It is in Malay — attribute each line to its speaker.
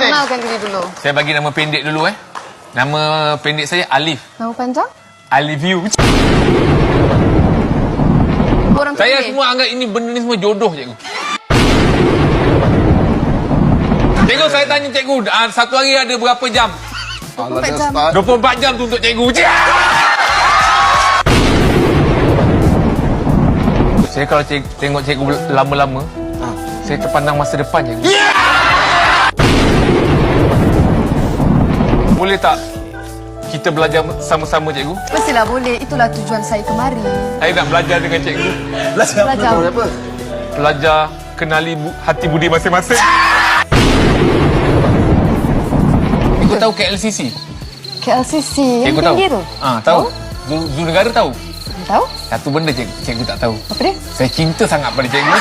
Speaker 1: Kenalkan diri dulu.
Speaker 2: Saya bagi nama pendek dulu Nama pendek saya Alif.
Speaker 1: Nama panjang?
Speaker 2: Alif you.
Speaker 1: Orang
Speaker 2: Saya
Speaker 1: pilih.
Speaker 2: semua anggap ini benda ni semua jodoh, cikgu. Cikgu, saya tanya cikgu, satu hari ada berapa jam?
Speaker 1: 24 jam.
Speaker 2: 24 jam tu untuk cikgu. Saya kalau tengok cikgu lama-lama, saya terpandang masa depan, cikgu. Boleh tak kita belajar sama-sama, cikgu?
Speaker 1: Mestilah boleh. Itulah tujuan saya kemari.
Speaker 2: Saya nak belajar dengan cikgu.
Speaker 1: Belajar.
Speaker 3: Apa?
Speaker 2: Belajar kenali hati budi masing-masing. Cikgu tahu KLCC?
Speaker 1: KLCC yang
Speaker 2: Cikgu tahu?
Speaker 1: tinggi tu?
Speaker 2: Tahu. Zoo negara tahu?
Speaker 1: Tahu?
Speaker 2: Satu benda cikgu tak tahu.
Speaker 1: Apa dia?
Speaker 2: Saya cinta sangat pada cikgu.